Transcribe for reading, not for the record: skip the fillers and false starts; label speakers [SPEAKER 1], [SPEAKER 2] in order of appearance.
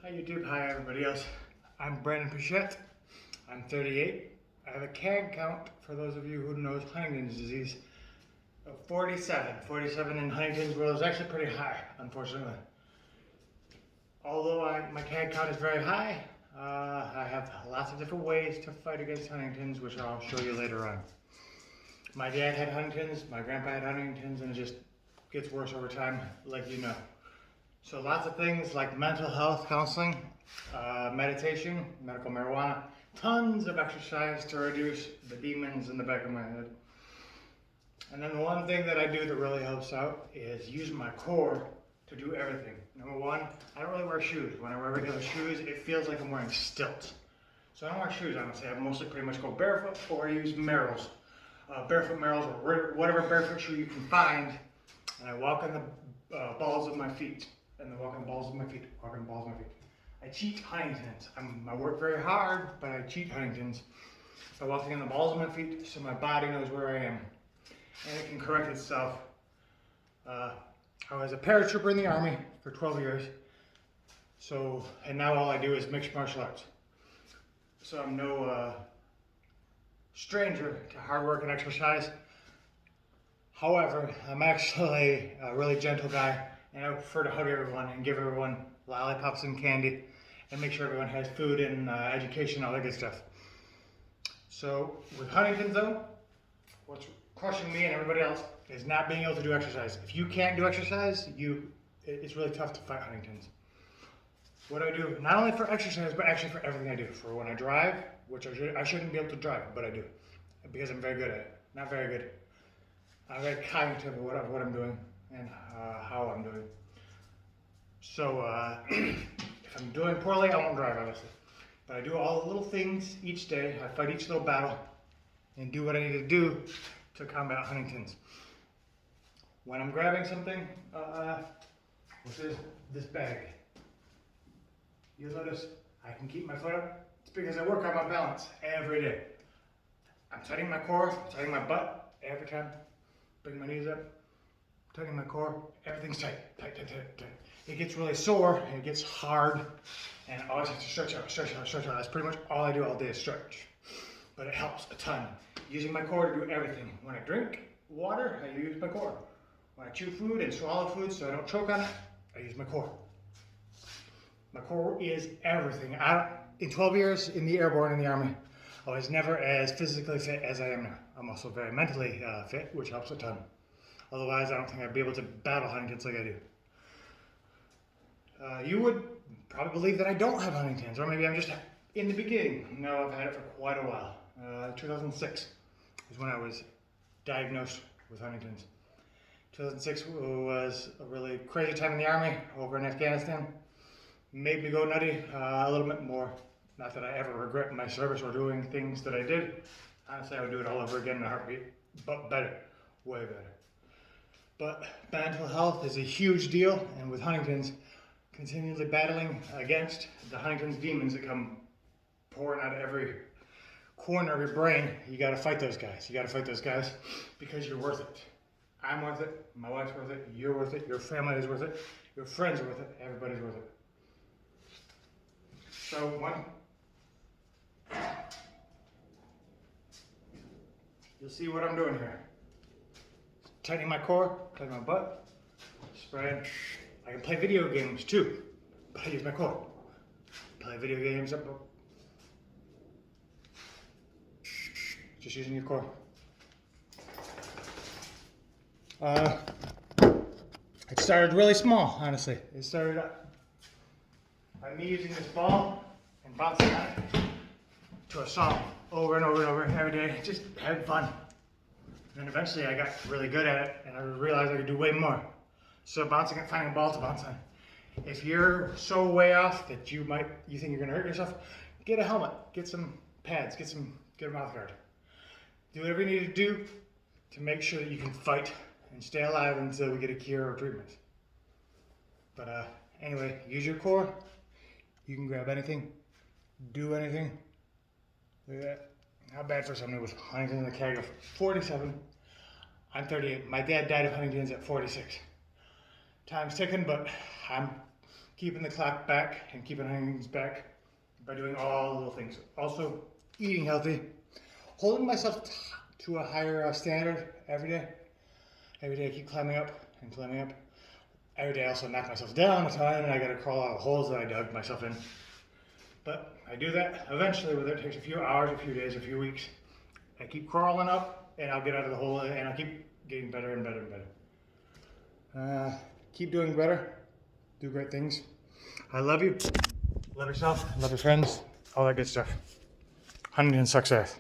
[SPEAKER 1] Hi YouTube, hi everybody else. I'm Brandon Pichette. I'm 38. I have a CAG count, for those of you who knows Huntington's disease, of 47. 47 in Huntington's world is actually pretty high, unfortunately. Although my CAG count is very high, I have lots of different ways to fight against Huntington's, which I'll show you later on. My dad had Huntington's, my grandpa had Huntington's, and it just gets worse over time, like you know. So lots of things like mental health counseling, meditation, medical marijuana, tons of exercise to reduce the demons in the back of my head. And then the one thing that I do that really helps out is use my core to do everything. Number one, I don't really wear shoes. When I wear regular shoes, it feels like I'm wearing stilts. So I don't wear shoes, honestly. I mostly pretty much go barefoot or I use Merrells. Barefoot Merrells or whatever barefoot shoe you can find. And I walk on the balls of my feet. And then walk on the balls of my feet, walk on the balls of my feet. I cheat Huntington's. I work very hard, but I cheat Huntington's by walking on the balls of my feet so my body knows where I am. And it can correct itself. I was a paratrooper in the Army for 12 years. And now all I do is mixed martial arts. So I'm no stranger to hard work and exercise. However, I'm actually a really gentle guy. And I prefer to hug everyone and give everyone lollipops and candy and make sure everyone has food and education, all that good stuff. So with Huntington's though, what's crushing me and everybody else is not being able to do exercise. If you can't do exercise, it's really tough to fight Huntington's. What I do, not only for exercise, but actually for everything I do. For when I drive, which I shouldn't be able to drive, but I do. Because I'm very good at it. Not very good. I'm very cognitive of what I'm doing and how I'm doing. So if I'm doing poorly, I won't drive, obviously. But I do all the little things each day. I fight each little battle and do what I need to do to combat Huntington's. When I'm grabbing something, which is this bag, you'll notice I can keep my foot up. It's because I work on my balance every day. I'm tightening my core, tightening my butt every time. Bring my knees up. Tightening my core, everything's tight. It gets really sore, and it gets hard, and I always have to stretch out. That's pretty much all I do all day is stretch. But it helps a ton. Using my core to do everything. When I drink water, I use my core. When I chew food and swallow food so I don't choke on it, I use my core. My core is everything. In 12 years in the airborne in the Army, I was never as physically fit as I am now. I'm also very mentally fit, which helps a ton. Otherwise, I don't think I'd be able to battle Huntington's like I do. You would probably believe that I don't have Huntington's, or maybe I'm just in the beginning. No, I've had it for quite a while. 2006 is when I was diagnosed with Huntington's. 2006 was a really crazy time in the Army over in Afghanistan. Made me go nutty a little bit more. Not that I ever regret my service or doing things that I did. Honestly, I would do it all over again in a heartbeat, but better, way better. But mental health is a huge deal, and with Huntington's, continually battling against the Huntington's demons that come pouring out of every corner of your brain, you gotta fight those guys. You gotta fight those guys because you're worth it. I'm worth it, my wife's worth it, you're worth it, your family is worth it, your friends are worth it, everybody's worth it. So you'll see what I'm doing here. Tightening my core, tightening my butt, spread. I can play video games too, but I use my core. Play video games up. Just using your core. It started really small, honestly. It started by me using this ball and bouncing on it to a song over and over and over every day, just having fun. And eventually I got really good at it and I realized I could do way more. So finding a ball to bounce on. If you're so way off that you think you're gonna hurt yourself, get a helmet, get some pads, get a mouth guard. Do whatever you need to do to make sure that you can fight and stay alive until we get a cure or treatment. But anyway, use your core. You can grab anything, do anything. Look at that. How bad for somebody with Huntington's and a CAG of 47. I'm 38. My dad died of Huntington's at 46. Time's ticking, but I'm keeping the clock back and keeping Huntington's back by doing all the little things. Also, eating healthy, holding myself to a higher standard every day. Every day I keep climbing up and climbing up. Every day I also knock myself down a ton and I gotta crawl out of holes that I dug myself in. But I do that eventually, whether it takes a few hours, a few days, a few weeks. I keep crawling up and I'll get out of the hole and I'll keep getting better and better and better. Keep doing better. Do great things. I love you. Love yourself. Love your friends. All that good stuff. Huntington success.